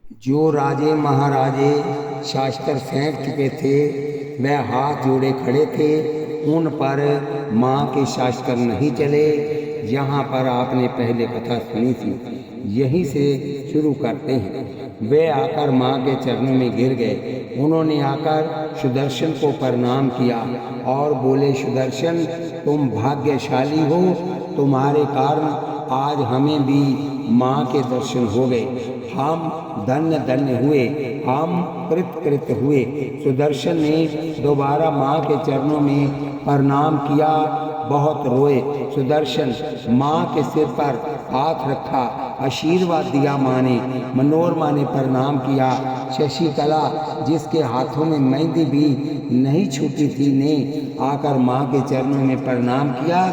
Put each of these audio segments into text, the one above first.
जो राजे महाराजे शास्त्र फेंक चुके थे वह हाथ जोड़े खड़े थे, उन पर माँ के शास्त्र नहीं चले। यहाँ पर आपने पहले कथा सुनी थी, यहीं से शुरू करते हैं। वे आकर माँ के चरणों में गिर गए। उन्होंने आकर सुदर्शन को प्रणाम किया और बोले, सुदर्शन तुम भाग्यशाली हो, तुम्हारे कारण आज हमें भी माँ के दर्शन हो गए। हम धन्य धन्य हुए, हम कृत हुए। सुदर्शन ने दोबारा माँ के चरणों में प्रणाम किया, बहुत रोए। सुदर्शन माँ के सिर पर हाथ रखा, आशीर्वाद दिया। माँ ने, मनोरमा ने प्रणाम किया। शशिकला जिसके हाथों में मेहंदी भी नहीं छूटी थी ने आकर माँ के चरणों में प्रणाम किया।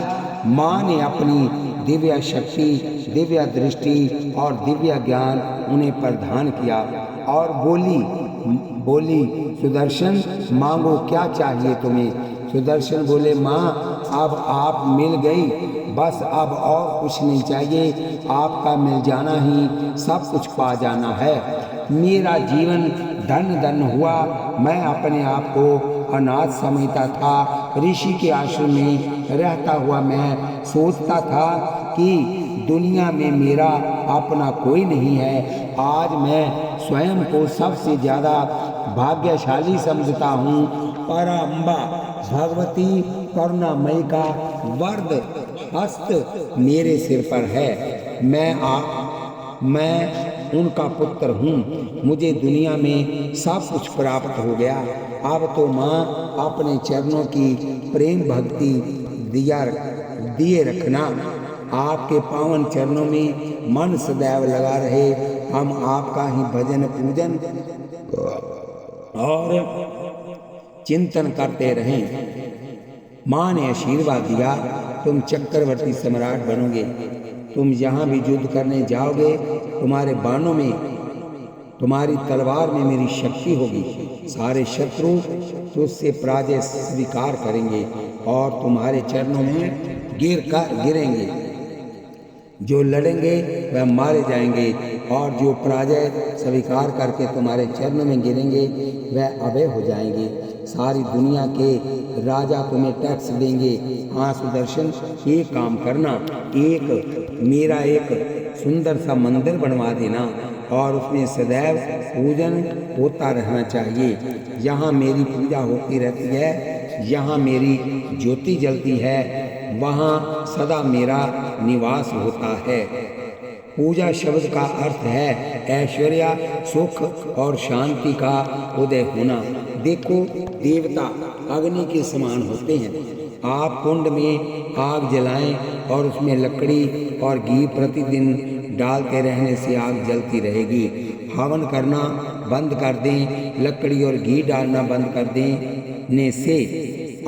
माँ ने अपनी दिव्य शक्ति, दिव्य दृष्टि और दिव्य ज्ञान उन्हें प्रदान किया और बोली सुदर्शन मांगो, क्या चाहिए तुम्हें। सुदर्शन बोले, माँ अब आप मिल गई, बस अब और कुछ नहीं चाहिए। आपका मिल जाना ही सब कुछ पा जाना है। मेरा जीवन धन धन हुआ। मैं अपने आप को अनाथ समझता था। ऋषि के आश्रम में रहता हुआ मैं सोचता था कि दुनिया में मेरा अपना कोई नहीं है। आज मैं स्वयं को सबसे ज़्यादा भाग्यशाली समझता हूँ। पराम्बा भगवती करुणामयी का वरद हस्त मेरे सिर पर है। मैं उनका पुत्र हूँ। मुझे दुनिया में सब कुछ प्राप्त हो गया। अब तो माँ अपने चरणों की प्रेम भक्ति दिए रखना। आपके पावन चरणों में मन सदैव लगा रहे। हम आपका ही भजन पूजन और चिंतन करते रहें। माँ ने आशीर्वाद दिया, तुम चक्रवर्ती सम्राट बनोगे। तुम जहाँ भी युद्ध करने जाओगे, तुम्हारे बाणों में, तुम्हारी तलवार में मेरी शक्ति होगी। सारे शत्रु तुझसे पराजय स्वीकार करेंगे और तुम्हारे चरणों में गिरेंगे। जो लड़ेंगे वह मारे जाएंगे और जो पराजय स्वीकार करके तुम्हारे चरणों में गिरेंगे वह अभय हो जाएंगे। सारी दुनिया के राजा तुम्हें टैक्स देंगे। हाँ सुदर्शन, एक काम करना, मेरा एक सुंदर सा मंदिर बनवा देना और उसमें सदैव पूजन होता रहना चाहिए। यहाँ मेरी पूजा होती रहती है, यहाँ मेरी ज्योति जलती है, वहाँ सदा मेरा निवास होता है। पूजा शब्द का अर्थ है ऐश्वर्य, सुख और शांति का उदय होना। देखो, देवता अग्नि के समान होते हैं। आप कुंड में आग जलाएं और उसमें लकड़ी और घी प्रतिदिन डालते रहने से आग जलती रहेगी। हवन करना बंद कर दें, लकड़ी और घी डालना बंद कर देने से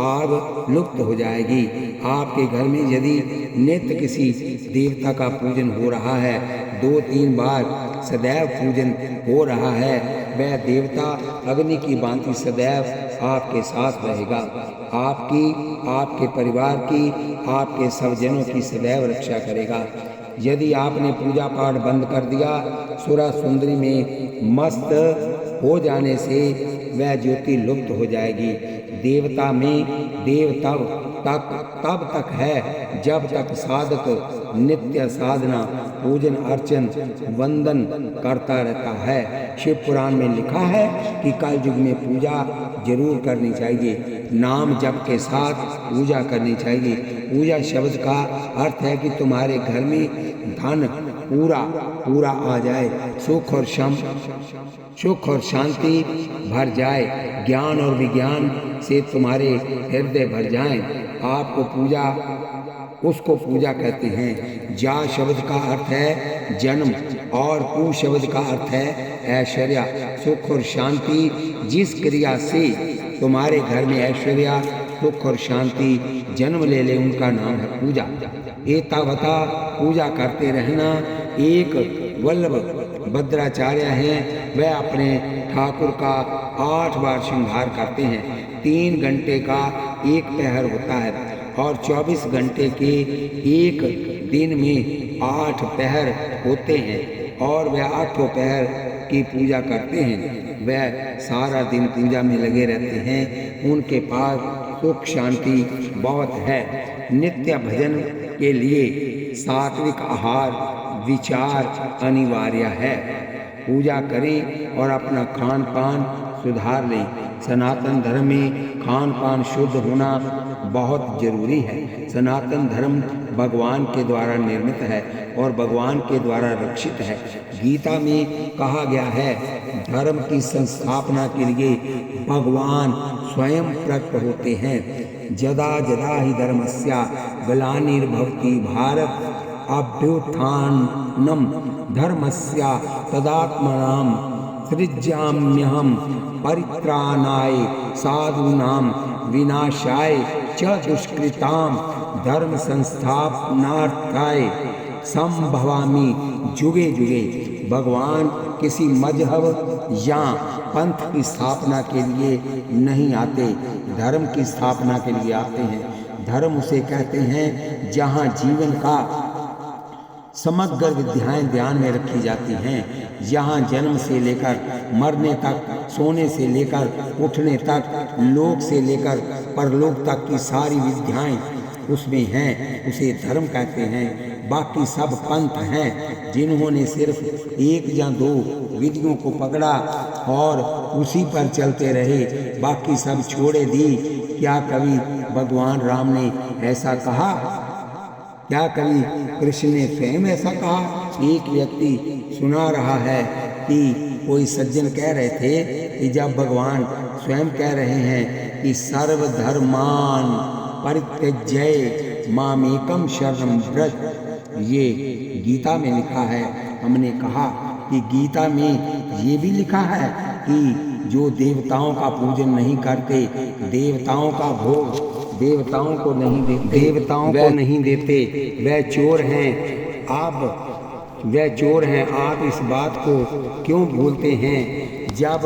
आग लुप्त हो जाएगी। आपके घर में यदि नित्य किसी देवता का पूजन हो रहा है, 2-3 बार सदैव पूजन हो रहा है, वह देवता अग्नि की भांति सदैव आपके साथ रहेगा। आपकी, आपके परिवार की, आपके सब जनों की सदैव रक्षा करेगा। यदि आपने पूजा पाठ बंद कर दिया, सुरा सुंदरी में मस्त हो जाने से वह ज्योति लुप्त हो जाएगी। देवता में देव तब तक है जब तक साधक नित्य साधना, पूजन अर्चन, वंदन करता रहता है। शिव पुराण में लिखा है कि कल युग में पूजा जरूर करनी चाहिए, नाम जप के साथ पूजा करनी चाहिए। पूजा शब्द का अर्थ है कि तुम्हारे घर में धन पूरा आ जाए, सुख और शांति भर जाए, ज्ञान और विज्ञान से तुम्हारे हृदय भर जाएं। उसको पूजा कहते हैं। जा शब्द का अर्थ है जन्म और पू शब्द का अर्थ है ऐश्वर्य, सुख और शांति। जिस क्रिया से तुम्हारे घर में ऐश्वर्य, सुख और शांति जन्म ले ले, उनका नाम है पूजा। एतावता पूजा करते रहना। एक वल्लभ भद्राचार्य हैं, वह अपने ठाकुर का 8 बार श्रृंगार करते हैं। 3 घंटे का एक पहर होता है और 24 घंटे के एक दिन में 8 पहर होते हैं और वह 8 पहर की पूजा करते हैं वह सारा दिन पूजा में लगे रहते हैं। उनके पास सुख शांति बहुत है। नित्य भजन के लिए सात्विक आहार विचार अनिवार्य है। पूजा करें और अपना खान पान सुधार लें। सनातन धर्म में खान पान शुद्ध होना बहुत जरूरी है। सनातन धर्म भगवान के द्वारा निर्मित है और भगवान के द्वारा रक्षित है। गीता में कहा गया है धर्म की संस्थापना के लिए भगवान स्वयं प्रकट होते हैं। जदा जदा ही धर्मस्य ग्लानिर्भवति भारत अभ्युत्थानम धर्मस्य तदात्मनां सृज्याम्यहं परित्राणाय साधूनां विनाशाय च दुष्कृतां धर्म संस्थापनार्थाय संभवामि जुगे जुगे। भगवान किसी मजहब या पंथ की स्थापना के लिए नहीं आते, धर्म की स्थापना के लिए आते हैं। धर्म उसे कहते हैं जहाँ जीवन का समग्र विद्याएं ध्यान में रखी जाती हैं। यहाँ जन्म से लेकर मरने तक, सोने से लेकर उठने तक, लोक से लेकर परलोक तक की सारी विद्याएं उसमें हैं, उसे धर्म कहते हैं। बाकी सब पंथ हैं जिन्होंने सिर्फ एक या दो विधियों को पकड़ा और उसी पर चलते रहे, बाकी सब छोड़े दी। क्या कभी भगवान राम ने ऐसा कहा? क्या कभी कृष्ण ने स्वयं ऐसा कहा? एक व्यक्ति सुना रहा है कि कोई सज्जन कह रहे थे कि जब भगवान स्वयं कह रहे हैं कि सर्वधर्मान परित्यज्य मामेकम शरणं व्रज, ये गीता में लिखा है। हमने कहा कि गीता में ये भी लिखा है कि जो देवताओं का पूजन नहीं करते, देवताओं का भोग देवताओं को नहीं देते वह चोर हैं। वह चोर हैं। आप इस बात को क्यों भूलते हैं? जब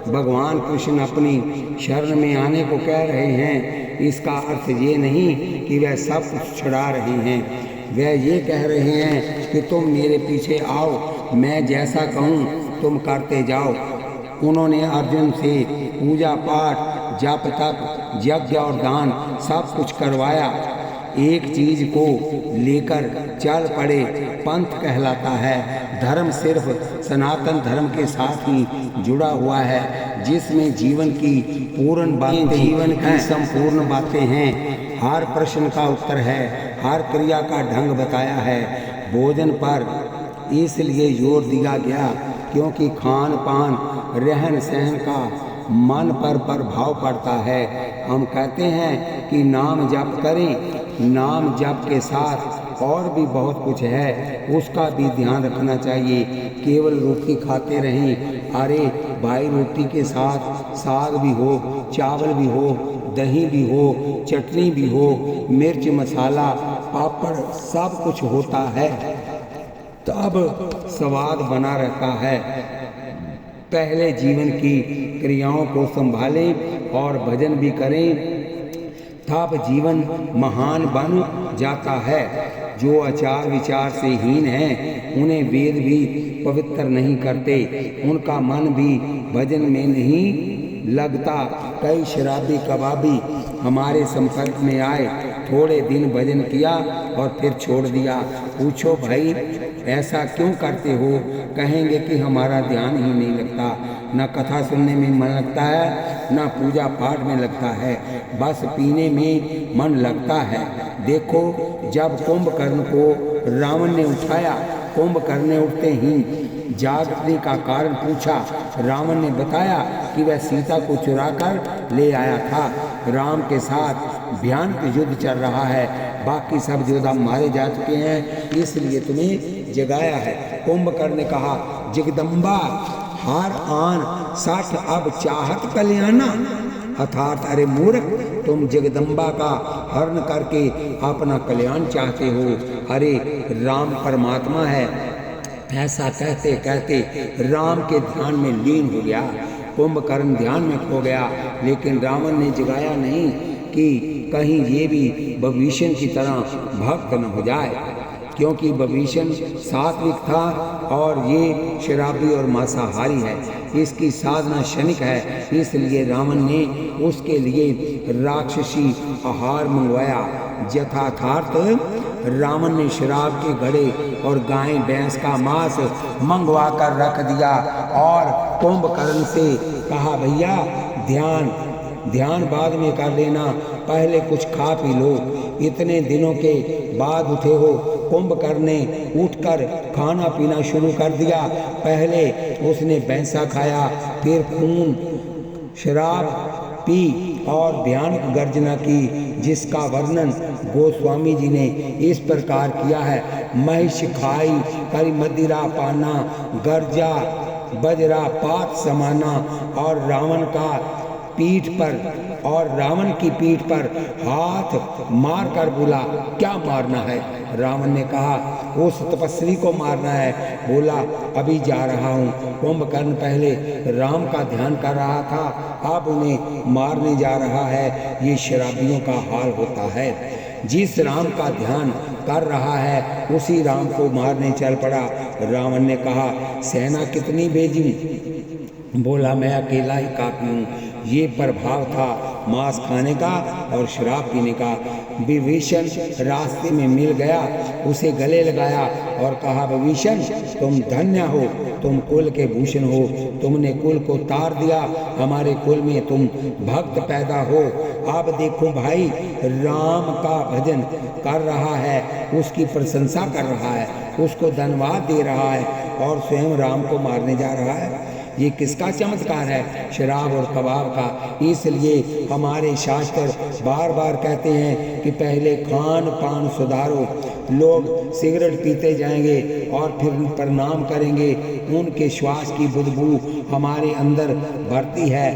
भगवान कृष्ण अपनी शरण में आने को कह रहे हैं, इसका अर्थ ये नहीं कि वह सब कुछ छुड़ा रहे हैं। वह ये कह रहे हैं कि तुम मेरे पीछे आओ, मैं जैसा कहूँ तुम करते जाओ। उन्होंने अर्जुन से पूजा पाठ, जप तप, यज्ञ और दान सब कुछ करवाया। एक चीज को लेकर चल पड़े पंथ कहलाता है। धर्म सिर्फ सनातन धर्म के साथ ही जुड़ा हुआ है, जिसमें जीवन की पूर्ण बातें, जीवन की संपूर्ण बातें हैं। हर प्रश्न का उत्तर है, हर क्रिया का ढंग बताया है। भोजन पर इसलिए जोर दिया गया क्योंकि खान पान रहन सहन का मन पर प्रभाव पड़ता है। हम कहते हैं कि नाम जप करें, नाम जप के साथ और भी बहुत कुछ है, उसका भी ध्यान रखना चाहिए। केवल रोटी खाते रहें, अरे भाई रोटी के साथ साग भी हो, चावल भी हो, दही भी हो, चटनी भी हो, मिर्च मसाला पापड़ सब कुछ होता है, तब स्वाद बना रहता है। पहले जीवन की क्रियाओं को संभालें और भजन भी करें, तब जीवन महान बन जाता है। जो आचार विचार से हीन हैं, उन्हें वेद भी पवित्र नहीं करते, उनका मन भी भजन में नहीं लगता। कई शराबी कबाबी हमारे संपर्क में आए, थोड़े दिन भजन किया और फिर छोड़ दिया। पूछो भाई ऐसा क्यों करते हो? कहेंगे कि हमारा ध्यान ही नहीं लगता, न कथा सुनने में मन लगता है, न पूजा पाठ में लगता है, बस पीने में मन लगता है। देखो जब कुंभकर्ण को रावण ने उठाया, कुंभकर्ण उठते ही जागने का कारण पूछा। रावण ने बताया कि वह सीता को चुराकर ले आया था। राम के साथ भयानक युद्ध चल रहा है, बाकी सब योद्धा मारे जा चुके हैं, इसलिए तुम्हें जगाया है। कुंभकर्ण ने कहा, जगदम्बा हार आन साठ अब चाहत कल्याणा, अर्थात अरे मूर्ख, तुम जगदम्बा का हरण करके अपना कल्याण चाहते हो। अरे राम परमात्मा है। ऐसा कहते कहते राम के ध्यान में लीन हो गया। कुंभकर्ण ध्यान में खो गया, लेकिन रावण ने जगाया नहीं कि कहीं ये भी भविष्य की तरह भक्त न हो जाए। क्योंकि विभीषण सात्विक था और ये शराबी और मांसाहारी है, इसकी साधना क्षणिक है, इसलिए रावण ने उसके लिए राक्षसी आहार मंगवाया। यथार्थ रावण ने शराब के घड़े और गाय भैंस का मांस मंगवा कर रख दिया और कुंभकर्ण से कहा, भैया ध्यान बाद में कर लेना, पहले कुछ खा पी लो। इतने दिनों के बाद उठे हो। कुंभकर्ण ने उठकर खाना पीना शुरू कर दिया। पहले उसने भैंसा खाया, फिर खून शराब पी और भयानक गर्जना की, जिसका वर्णन गोस्वामी जी ने इस प्रकार किया है। महिष खाई करी मदिरा पाना, गर्जा बजरा पात समाना, और रावण की पीठ पर हाथ मार कर बोला, क्या मारना है? रावण ने कहा, उस तपस्वी को मारना है। बोला, अभी जा रहा हूँ। कुंभकर्ण पहले राम का ध्यान कर रहा था, अब उन्हें मारने जा रहा है। ये शराबियों का हाल होता है। जिस राम का ध्यान कर रहा है उसी राम को मारने चल पड़ा। रावण ने कहा, सेना कितनी भेजी? बोला, मैं अकेला ही काफी हूँ। ये प्रभाव था मांस खाने का और शराब पीने का। विभीषण रास्ते में मिल गया, उसे गले लगाया और कहा, विभीषण तुम धन्य हो, तुम कुल के भूषण हो, तुमने कुल को तार दिया, हमारे कुल में तुम भक्त पैदा हो। अब देखो भाई, राम का भजन कर रहा है, उसकी प्रशंसा कर रहा है, उसको धन्यवाद दे रहा है और स्वयं राम को मारने जा रहा है। ये किसका चमत्कार है? शराब और कबाब का। इसलिए हमारे शास्त्र बार बार कहते हैं कि पहले खान पान सुधारो। लोग सिगरेट पीते जाएंगे और फिर प्रणाम करेंगे, उनके श्वास की बदबू हमारे अंदर भरती है।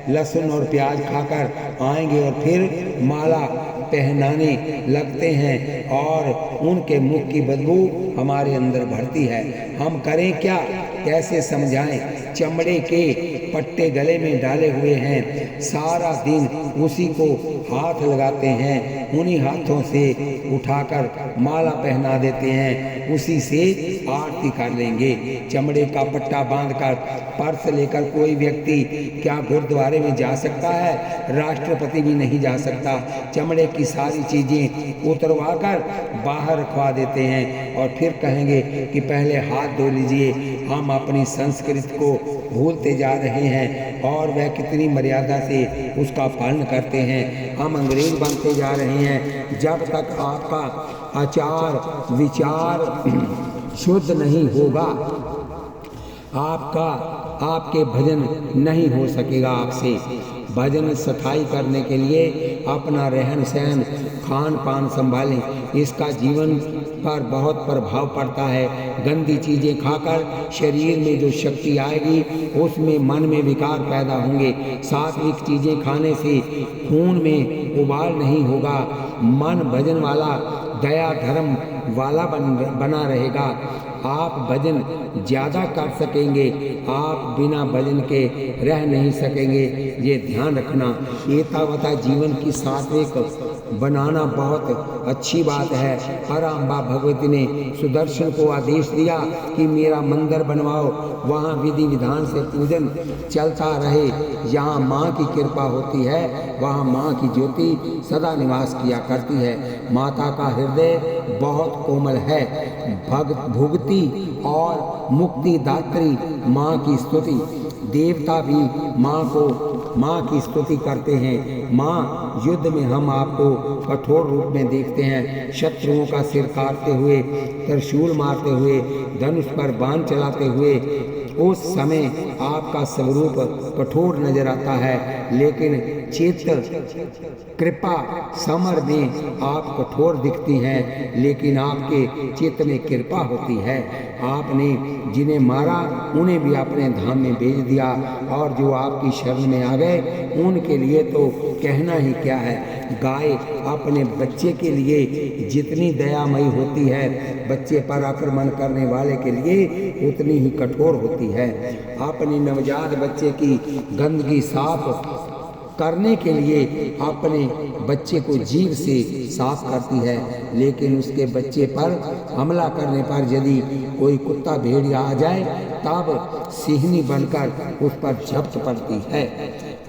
लहसुन और प्याज खाकर आएंगे और फिर माला पहनाने लगते हैं और उनके मुख की बदबू हमारे अंदर भरती है। हम करें क्या? कैसे समझाएं? चमड़े के पट्टे गले में डाले हुए हैं, सारा दिन उसी को हाथ लगाते हैं, उन्हीं हाथों से उठाकर माला पहना देते हैं, उसी से आरती कर लेंगे। चमड़े का पट्टा बांधकर पर्स लेकर कोई व्यक्ति क्या गुरुद्वारे में जा सकता है? राष्ट्रपति भी नहीं जा सकता। चमड़े की सारी चीजें उतरवा कर बाहर रखवा देते हैं और फिर कहेंगे कि पहले हाथ धो लीजिए। हम अपनी संस्कृति को भूलते जा रहे हैं और वह कितनी मर्यादा से उसका पालन करते हैं। हम अंग्रेज बनते जा रहे हैं। जब तक आपका आचार विचार शुद्ध नहीं होगा, आपके भजन नहीं हो सकेगा आपसे। भजन सफाई करने के लिए अपना रहन सहन खान पान संभालें, इसका जीवन पर बहुत प्रभाव पड़ता है। गंदी चीज़ें खाकर शरीर में जो शक्ति आएगी उसमें मन में विकार पैदा होंगे। सात्विक चीज़ें खाने से खून में उबाल नहीं होगा, मन भजन वाला दया धर्म वाला बना रहेगा। आप भजन ज़्यादा कर सकेंगे, आप बिना भजन के रह नहीं सकेंगे। ये ध्यान रखना। एतावता जीवन की सात्विक बनाना बहुत अच्छी बात है। पराम्बा भगवती ने सुदर्शन को आदेश दिया कि मेरा मंदिर बनवाओ, वहाँ विधि विधान से पूजन चलता रहे। जहाँ माँ की कृपा होती है वहाँ माँ की ज्योति सदा निवास किया करती है। माता का हृदय बहुत कोमल है। भुगती और मुक्ति दात्री माँ की स्तुति। देवता भी माँ की स्तुति करते हैं। माँ, युद्ध में हम आपको कठोर रूप में देखते हैं, शत्रुओं का सिर काटते हुए, त्रिशूल मारते हुए, धनुष पर बाण चलाते हुए। उस समय आपका स्वरूप कठोर नजर आता है, लेकिन चित्त कृपा समर में आप कठोर दिखती हैं, लेकिन आपके चित्त में कृपा होती है। आपने जिन्हें मारा उन्हें भी अपने धाम में भेज दिया, और जो आपकी शरण में आ गए उनके लिए तो कहना ही क्या है। गाय अपने बच्चे के लिए जितनी दयामयी होती है, बच्चे पर आक्रमण करने वाले के लिए उतनी ही कठोर होती है। अपने नवजात बच्चे की गंदगी साफ करने के लिए अपने बच्चे को जीभ से साफ करती है, लेकिन उसके बच्चे पर हमला करने पर यदि कोई कुत्ता भेड़िया आ जाए तब सिंहनी बनकर उस पर झपट पड़ती है।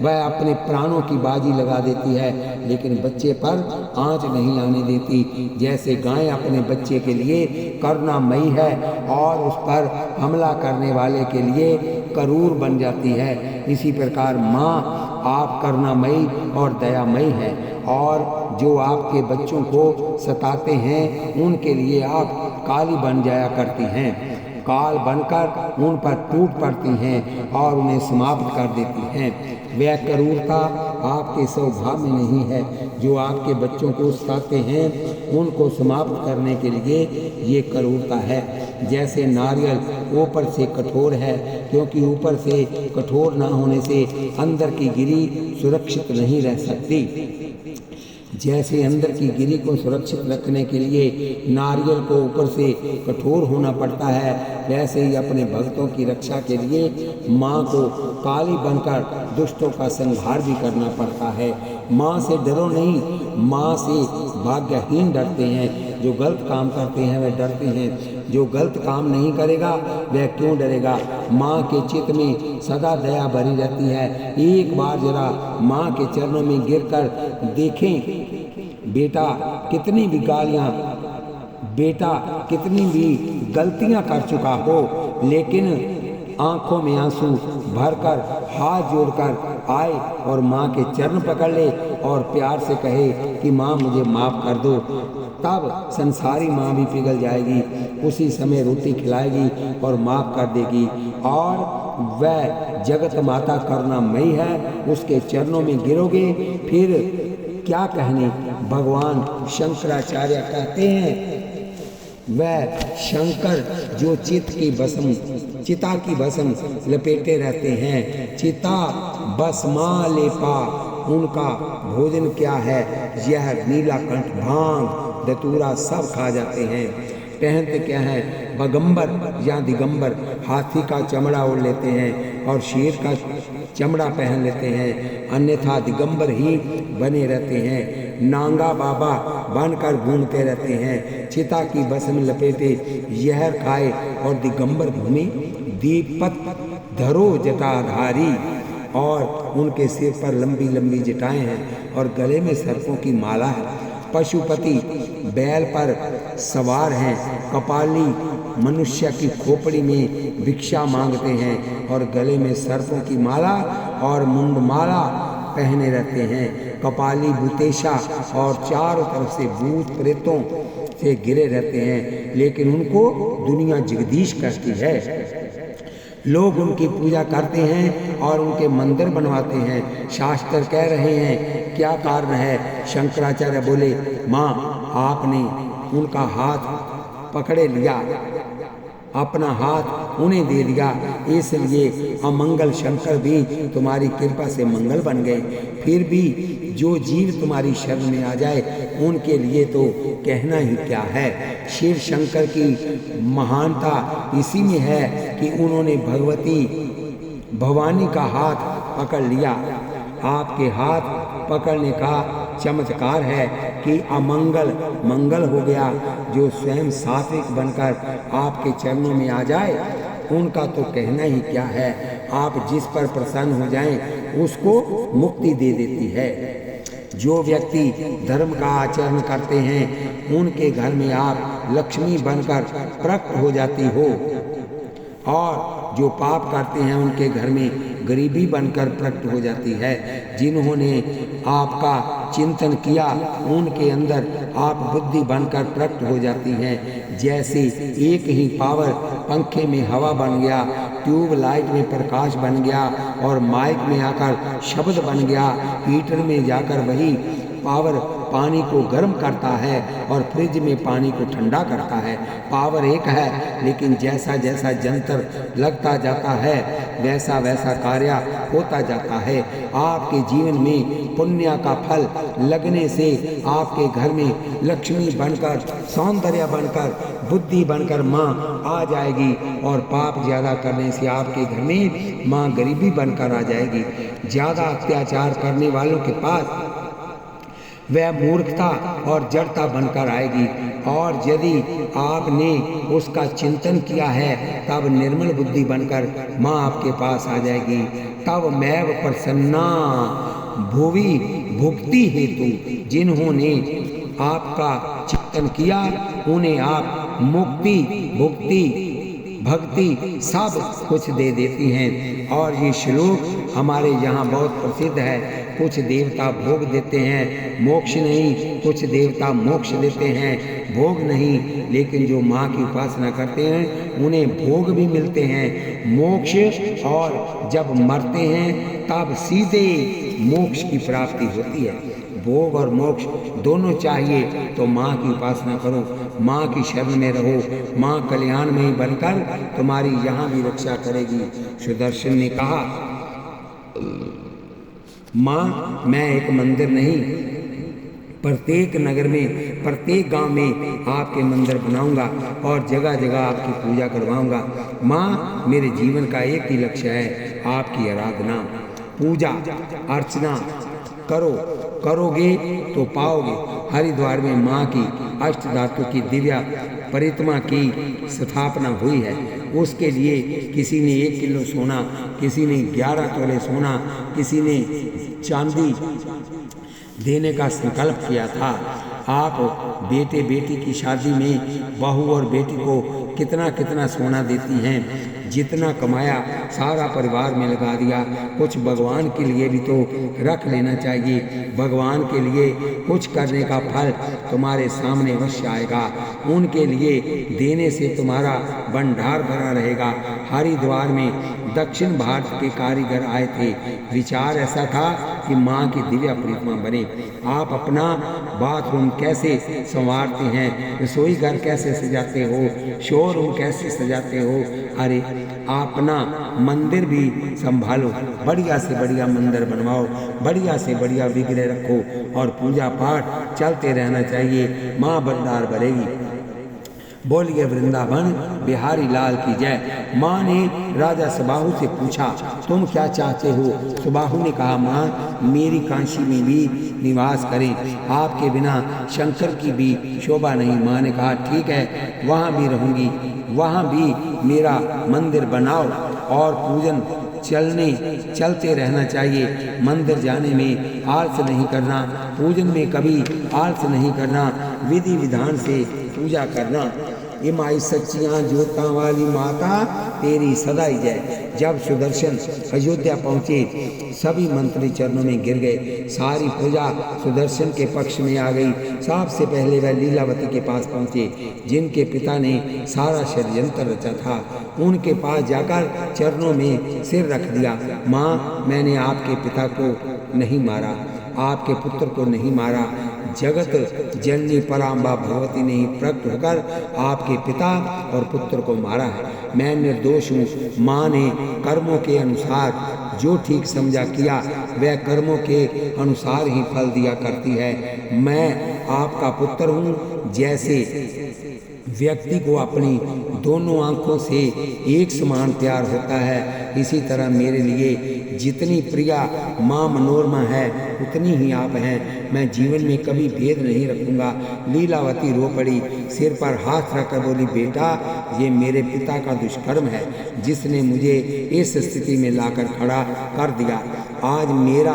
वह अपने प्राणों की बाजी लगा देती है, लेकिन बच्चे पर आंच नहीं आने देती। जैसे गाय अपने बच्चे के लिए करुणामयी है और उस पर हमला करने वाले के लिए क्रूर बन जाती है, इसी प्रकार माँ आप करुणामयी और दयामयी है, और जो आपके बच्चों को सताते हैं उनके लिए आप काली बन जाया करती हैं, काल बनकर उन पर टूट पड़ती हैं और उन्हें समाप्त कर देती हैं। वह क्रूरता आपके स्वभाव में नहीं है। जो आपके बच्चों को सताते हैं उनको समाप्त करने के लिए ये क्रूरता है। जैसे नारियल ऊपर से कठोर है, क्योंकि ऊपर से कठोर ना होने से अंदर की गिरी सुरक्षित नहीं रह सकती। जैसे अंदर की गिरी को सुरक्षित रखने के लिए नारियल को ऊपर से कठोर होना पड़ता है, वैसे ही अपने भक्तों की रक्षा के लिए माँ को काली बनकर दुष्टों का संहार भी करना पड़ता है। माँ से डरो नहीं, माँ से भाग्यहीन डरते हैं। जो गलत काम करते हैं वह डरते हैं, जो गलत काम नहीं करेगा वह क्यों डरेगा। माँ के चित्त में सदा दया भरी रहती है। एक बार जरा माँ के चरणों में गिरकर देखें, बेटा कितनी भी गलतियाँ कर चुका हो, लेकिन आंखों में आंसू भरकर हाथ जोड़कर आए और माँ के चरण पकड़ ले और प्यार से कहे कि माँ मुझे माफ़ कर दो, तब संसारी माँ भी पिघल जाएगी, उसी समय रोटी खिलाएगी और माफ़ कर देगी। और वह जगत माता करुणामयी है, उसके चरणों में गिरोगे फिर क्या कहने। भगवान शंकराचार्य कहते हैं, वह शंकर जो चिता की भस्म लपेटे रहते हैं, चिता भस्मा लेपा, उनका भोजन क्या है, यह नीलाकंठ भांग धतूरा सब खा जाते हैं। पहनते क्या है, बगंबर या दिगंबर, हाथी का चमड़ा ओढ़ लेते हैं और शेर का चमड़ा पहन लेते हैं, अन्यथा दिगंबर ही बने रहते हैं। नांगा बाबा बनकर घूमते रहते हैं, चिता की भस्म लपेटे जहर खाए और दिगंबर घूमे। दीपक धरो जटाधारी, और उनके सिर पर लंबी लंबी जटाएं हैं और गले में सर्पों की माला है। पशुपति बैल पर सवार हैं, कपाली मनुष्य की खोपड़ी में भिक्षा मांगते हैं और गले में सर्पों की माला और मुंडमाला पहने रहते हैं। कपाली भूतेशा और चारों तरफ से भूत प्रेतों से घिरे रहते हैं, लेकिन उनको दुनिया जगदीश कहती है। लोग उनकी पूजा करते हैं और उनके मंदिर बनवाते हैं। शास्त्र कह रहे हैं क्या कारण है। शंकराचार्य बोले, माँ आपने उनका हाथ पकड़े लिया, अपना हाथ उन्हें दे दिया, इसलिए अमंगल शंकर भी तुम्हारी कृपा से मंगल बन गए। फिर भी जो जीव तुम्हारी शरण में आ जाए उनके लिए तो कहना ही क्या है। शिव शंकर की महानता इसी में है कि उन्होंने भगवती भवानी का हाथ पकड़ लिया। आपके हाथ पकड़ने का चमत्कार है कि अमंगल मंगल हो गया। जो स्वयं सात्विक बनकर आपके चरणों में आ जाए उनका तो कहना ही क्या है। आप जिस पर प्रसन्न हो जाएं उसको मुक्ति दे देती है। जो व्यक्ति धर्म का आचरण करते हैं उनके घर में आप लक्ष्मी बनकर प्रकट हो जाती हो, और जो पाप करते हैं उनके घर में गरीबी बनकर प्रकट हो जाती है। जिन्होंने आपका चिंतन किया उनके अंदर आप बुद्धि बनकर प्रकट हो जाती हैं। जैसे एक ही पावर पंखे में हवा बन गया, ट्यूब लाइट में प्रकाश बन गया और माइक में आकर शब्द बन गया, हीटर में जाकर वही पावर पानी को गर्म करता है और फ्रिज में पानी को ठंडा करता है। पावर एक है, लेकिन जैसा जैसा जंतर लगता जाता है वैसा वैसा कार्य होता जाता है। आपके जीवन में पुण्य का फल लगने से आपके घर में लक्ष्मी बनकर, सौंदर्य बनकर, बुद्धि बनकर माँ आ जाएगी, और पाप ज़्यादा करने से आपके घर में माँ गरीबी बनकर आ जाएगी। ज़्यादा अत्याचार करने वालों के पास वह मूर्खता और जड़ता बनकर आएगी, और यदि आपने उसका चिंतन किया है तब निर्मल बुद्धि बनकर माँ आपके पास आ जाएगी। तब मैव प्रसन्ना भुवि भुक्ति हेतु, जिन्होंने आपका चिंतन किया उन्हें आप मुक्ति, भुक्ति, भक्ति सब कुछ दे देती हैं। और ये श्लोक हमारे यहाँ बहुत प्रसिद्ध है। कुछ देवता भोग देते हैं, मोक्ष नहीं, कुछ देवता मोक्ष देते हैं, भोग नहीं। लेकिन जो माँ की उपासना करते हैं उन्हें भोग भी मिलते हैं, मोक्ष, और जब मरते हैं तब सीधे मोक्ष की प्राप्ति होती है। भोग और मोक्ष दोनों चाहिए तो माँ की उपासना करो, माँ की शरण में रहो। माँ कल्याण में ही बनकर तुम्हारी यहाँ भी रक्षा करेगी। सुदर्शन ने कहा, माँ मैं एक मंदिर नहीं, प्रत्येक नगर में, प्रत्येक गांव में आपके मंदिर बनाऊंगा और जगह जगह आपकी पूजा करवाऊंगा। माँ मेरे जीवन का एक ही लक्ष्य है, आपकी आराधना, पूजा अर्चना करोगे तो पाओगे। हरिद्वार में माँ की अष्टधातु की दिव्या परिक्रमा की स्थापना हुई है। उसके लिए किसी ने 1 किलो सोना, किसी ने 11 तोले सोना, किसी ने चांदी देने का संकल्प किया था। आप बेटे बेटी की शादी में बहू और बेटी को कितना कितना सोना देती हैं। जितना कमाया सारा परिवार में लगा दिया। कुछ भगवान के लिए भी तो रख लेना चाहिए। भगवान के लिए कुछ करने का फल तुम्हारे सामने अवश्य आएगा। उनके लिए देने से तुम्हारा भंडार भरा रहेगा। हरिद्वार में दक्षिण भारत के कारीगर आए थे। विचार ऐसा था कि माँ की दिव्य प्रतिमा बने। आप अपना बाथरूम कैसे संवारते हैं, रसोई घर कैसे सजाते हो, शोरूम कैसे सजाते हो, अरे अपना मंदिर भी संभालो। बढ़िया से बढ़िया मंदिर बनवाओ, बढ़िया से बढ़िया विग्रह रखो और पूजा पाठ चलते रहना चाहिए। माँ भंडार भरेगी। बोलिए वृंदावन बिहारी लाल की जय। माँ ने राजा सुबाहु से पूछा, तुम क्या चाहते हो? सुबाहु ने कहा, माँ मेरी काशी में भी निवास करें, आपके बिना शंकर की भी शोभा नहीं। माँ ने कहा, ठीक है, वहाँ भी रहूँगी, वहाँ भी मेरा मंदिर बनाओ और पूजन चलते रहना चाहिए। मंदिर जाने में आलस नहीं करना, पूजन में कभी आलस नहीं करना, विधि विधान से पूजा करना। ये माई सच्चियाँ जोता वाली माता तेरी सदाई जय। जब सुदर्शन अयोध्या पहुँचे सभी मंत्री चरणों में गिर गए। सारी प्रजा सुदर्शन के पक्ष में आ गई। सबसे पहले वह लीलावती के पास पहुँचे, जिनके पिता ने सारा षड्यंत्र रचा था। उनके पास जाकर चरणों में सिर रख दिया। माँ मैंने आपके पिता को नहीं मारा, आपके पुत्र को नहीं मारा। जगत जननी पराम्बा भगवती ने ही प्रकट होकर आपके पिता और पुत्र को मारा है। मैं निर्दोष हूँ। माँ ने कर्मों के अनुसार जो ठीक समझा किया वह कर्मों के अनुसार ही फल दिया करती है। मैं आपका पुत्र हूँ। जैसे व्यक्ति को अपनी दोनों आंखों से एक समान प्यार होता है, इसी तरह मेरे लिए जितनी प्रिया माँ मनोरमा है उतनी ही आप हैं। मैं जीवन में कभी भेद नहीं रखूँगा। लीलावती रो पड़ी, सिर पर हाथ रखकर बोली, बेटा ये मेरे पिता का दुष्कर्म है जिसने मुझे इस स्थिति में लाकर खड़ा कर दिया। आज मेरा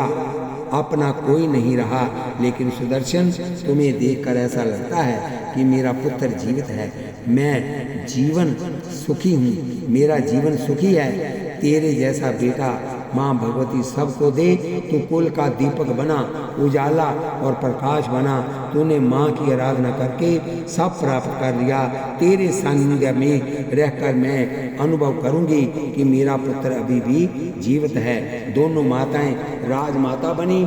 अपना कोई नहीं रहा। लेकिन सुदर्शन तुम्हें देखकर ऐसा लगता है कि मेरा पुत्र जीवित है। मैं जीवन सुखी हूँ, मेरा जीवन सुखी है। तेरे जैसा बेटा माँ भगवती सबको दे। तू कुल का दीपक बना, उजाला और प्रकाश बना। तूने माँ की आराधना करके सब प्राप्त कर लिया। तेरे सानिध्य में रहकर मैं अनुभव करूंगी कि मेरा पुत्र अभी भी जीवित है। दोनों माताएं राजमाता बनी,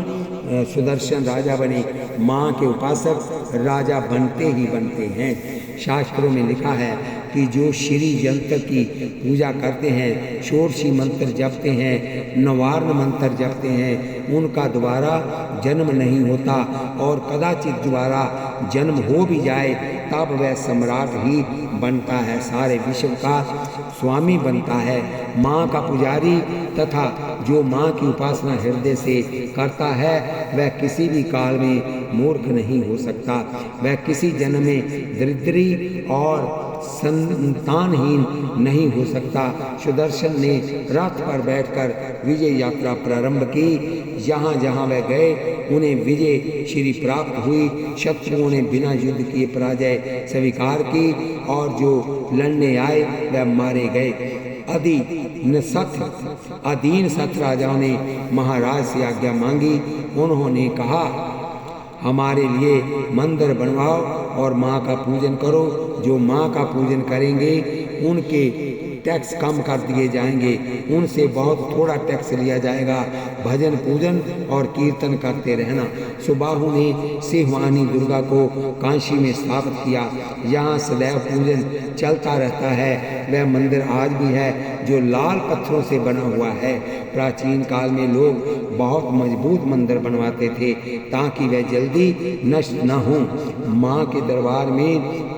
सुदर्शन राजा बने। माँ के उपासक राजा बनते ही बनते हैं। शास्त्रों में लिखा है कि जो श्री यंत्र की पूजा करते हैं, षोडशी मंत्र जपते हैं, नवार्ण मंत्र जपते हैं, उनका दोबारा जन्म नहीं होता, और कदाचित दोबारा जन्म हो भी जाए तब वह सम्राट ही बनता है, सारे विश्व का स्वामी बनता है। माँ का पुजारी तथा जो माँ की उपासना हृदय से करता है वह किसी भी काल में मूर्ख नहीं हो सकता। वह किसी जन्म में दरिद्री और संतानहीन नहीं हो सकता। सुदर्शन ने रथ पर बैठकर विजय यात्रा प्रारंभ की। जहाँ जहाँ वह गए उन्हें विजय श्री प्राप्त हुई। शत्रुओं ने बिना युद्ध किए पराजय स्वीकार की, और जो लड़ने आए वह मारे गए। अधीन सत राजाओं ने महाराज से आज्ञा मांगी। उन्होंने कहा, हमारे लिए मंदिर बनवाओ और माँ का पूजन करो। जो माँ का पूजन करेंगे उनके टैक्स कम कर दिए जाएंगे, उनसे बहुत थोड़ा टैक्स लिया जाएगा। भजन पूजन और कीर्तन करते रहना। सुबाहु ने सिंहवानी दुर्गा को काशी में स्थापित किया। यहाँ सदैव पूजन चलता रहता है। वह मंदिर आज भी है जो लाल पत्थरों से बना हुआ है। प्राचीन काल में लोग बहुत मजबूत मंदिर बनवाते थे ताकि वह जल्दी नष्ट न हो। माँ के दरबार में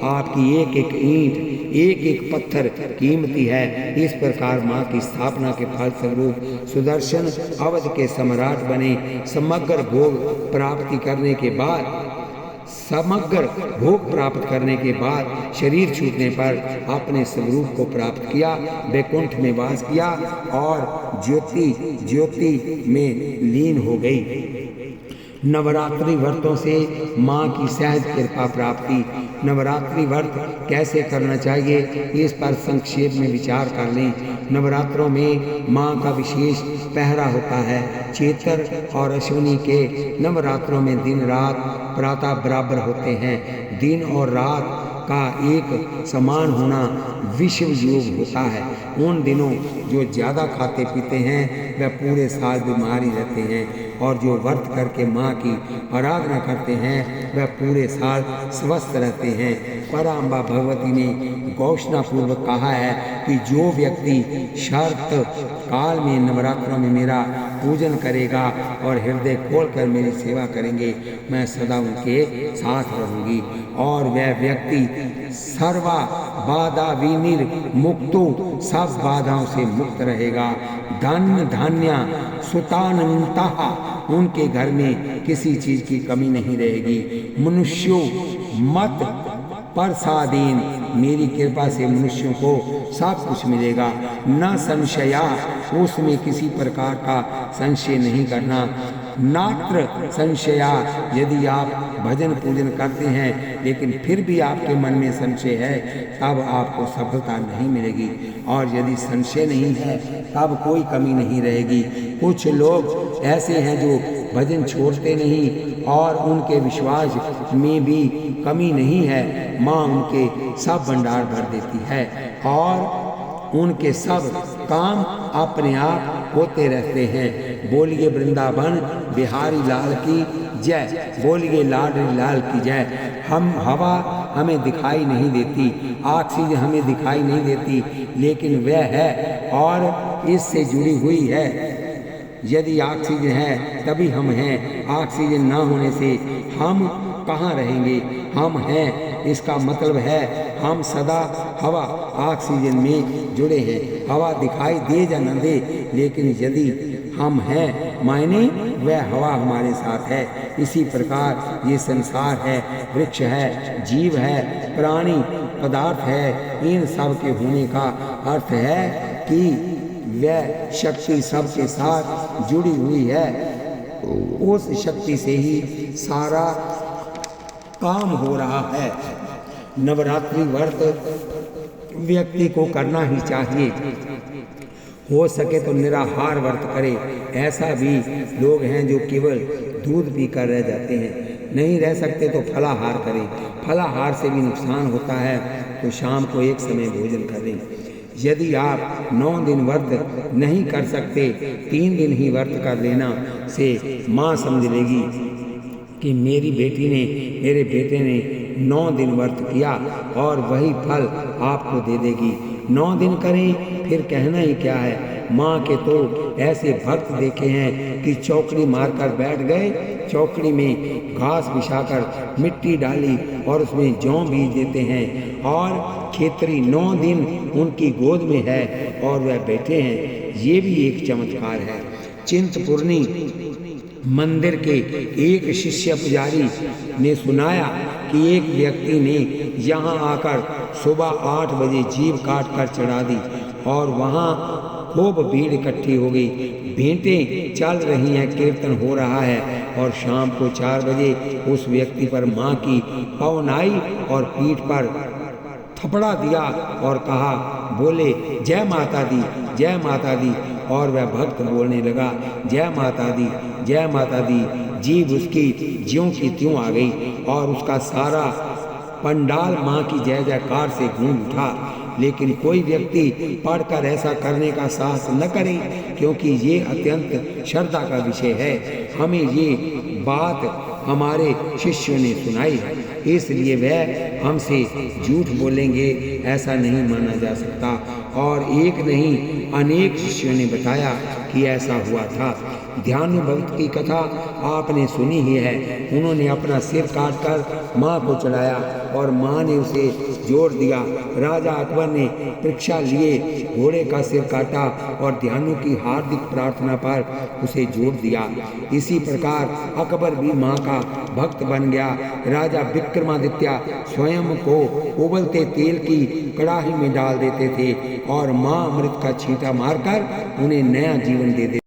आपकी एक एक ईंट, एक एक पत्थर कीमती है। इस प्रकार माँ की स्थापना के फलस्वरूप सुदर्शन अवध के सम्राट बने। समग्र भोग प्राप्त करने के बाद शरीर छूटने पर अपने स्वरूप को प्राप्त किया, वैकुंठ में वास किया और ज्योति में लीन हो गई। नवरात्रि व्रतों से माँ की सहज कृपा प्राप्ति। नवरात्रि व्रत कैसे करना चाहिए इस पर संक्षेप में विचार कर लें। नवरात्रों में माँ का विशेष पहरा होता है। चैत्र और अश्विनी के नवरात्रों में दिन रात प्रातः बराबर होते हैं। दिन और रात का एक समान होना विश्व योग होता है। उन दिनों जो ज़्यादा खाते पीते हैं वह पूरे साल बीमार ही रहते हैं, और जो व्रत करके माँ की आराधना करते हैं वह पूरे साल स्वस्थ रहते हैं। पराम्बा भगवती ने घोषणा पूर्वक कहा है कि जो व्यक्ति शर्त काल में नवरात्रों में मेरा पूजन करेगा और हृदय खोलकर मेरी सेवा करेंगे, मैं सदा उनके साथ रहूंगी। और वह व्यक्ति सर्वा बाधा विनिर मुक्तो, सब बाधाओं से मुक्त रहेगा। धन्य धान्य सुतानंता, उनके घर में किसी चीज की कमी नहीं रहेगी। मनुष्यों मत प्रसादीन, मेरी कृपा से मनुष्यों को सब कुछ मिलेगा। न संशया, उसमें किसी प्रकार का संशय नहीं करना। नात्र संशया, यदि आप भजन पूजन करते हैं लेकिन फिर भी आपके मन में संशय है तब आपको सफलता नहीं मिलेगी, और यदि संशय नहीं है तब कोई कमी नहीं रहेगी। कुछ लोग ऐसे हैं जो भजन छोड़ते नहीं और उनके विश्वास में भी कमी नहीं है। माँ उनके सब भंडार भर देती है और उनके सब काम अपने आप होते रहते हैं। बोलिए वृंदावन बिहारी लाल की जय, बोलिए लाडली लाल की जय। हम हवा हमें दिखाई नहीं देती, ऑक्सीजन हमें दिखाई नहीं देती, लेकिन वह है और इससे जुड़ी हुई है। यदि ऑक्सीजन है तभी हम हैं, ऑक्सीजन ना होने से हम कहाँ रहेंगे। हम हैं इसका मतलब है हम सदा हवा ऑक्सीजन में जुड़े हैं। हवा दिखाई दे या न दे, लेकिन यदि हम हैं मायने वह हवा हमारे साथ है। इसी प्रकार ये संसार है, वृक्ष है, जीव है, प्राणी पदार्थ है। इन सब के होने का अर्थ है कि वह शक्ति सबके साथ जुड़ी हुई है। उस शक्ति से ही सारा काम हो रहा है। नवरात्रि व्रत व्यक्ति को करना ही चाहिए। हो सके तो निराहार व्रत करे। ऐसा भी लोग हैं जो केवल दूध पीकर रह जाते हैं। नहीं रह सकते तो फलाहार करें। फलाहार से भी नुकसान होता है तो शाम को एक समय भोजन करें। यदि आप 9 दिन व्रत नहीं कर सकते, 3 दिन ही व्रत कर लेना से माँ समझ लेगी कि मेरी बेटी ने, मेरे बेटे ने 9 दिन व्रत किया और वही फल आपको दे देगी। 9 दिन करें फिर कहना ही क्या है। माँ के तो ऐसे भक्त देखे हैं कि चौकड़ी मारकर बैठ गए, चौकड़ी में घास बिछाकर मिट्टी डाली और उसमें जौ बीज देते हैं और खेतरी 9 दिन उनकी गोद में है और वह बैठे हैं। ये भी एक चमत्कार है। चिंतपूर्णी मंदिर के एक शिष्य पुजारी ने सुनाया कि एक व्यक्ति ने यहाँ आकर सुबह 8 बजे जीभ काट कर चढ़ा दी और वहाँ खूब भीड़ इकट्ठी हो गई। भेंटें चल रही हैं, कीर्तन हो रहा है और शाम को 4 बजे उस व्यक्ति पर माँ की पवन आई और पीठ पर थपड़ा दिया और कहा, बोले जय माता दी, जय माता दी। और वह भक्त बोलने लगा जय माता दी, जय माता दी। जीभ उसकी ज्यों की त्यों आ गई और उसका सारा पंडाल माँ की जय जयकार से गूंज उठा। लेकिन कोई व्यक्ति पढ़कर ऐसा करने का साहस न करे, क्योंकि ये अत्यंत श्रद्धा का विषय है। हमें ये बात हमारे शिष्यों ने सुनाई है, इसलिए वह हमसे झूठ बोलेंगे ऐसा नहीं माना जा सकता। और एक नहीं अनेक शिष्यों ने बताया कि ऐसा हुआ था। ध्यानु भक्त की कथा आपने सुनी ही है। उन्होंने अपना सिर काटकर माँ को चढ़ाया और माँ ने उसे जोड़ दिया। राजा अकबर ने परीक्षा लिए घोड़े का सिर काटा और ध्यानु की हार्दिक प्रार्थना पर उसे जोड़ दिया। इसी प्रकार अकबर भी माँ का भक्त बन गया। राजा विक्रमादित्य स्वयं को उबलते तेल की कड़ाही में डाल देते थे और माँ अमृत का छींटा मारकर उन्हें नया जीवन दे देते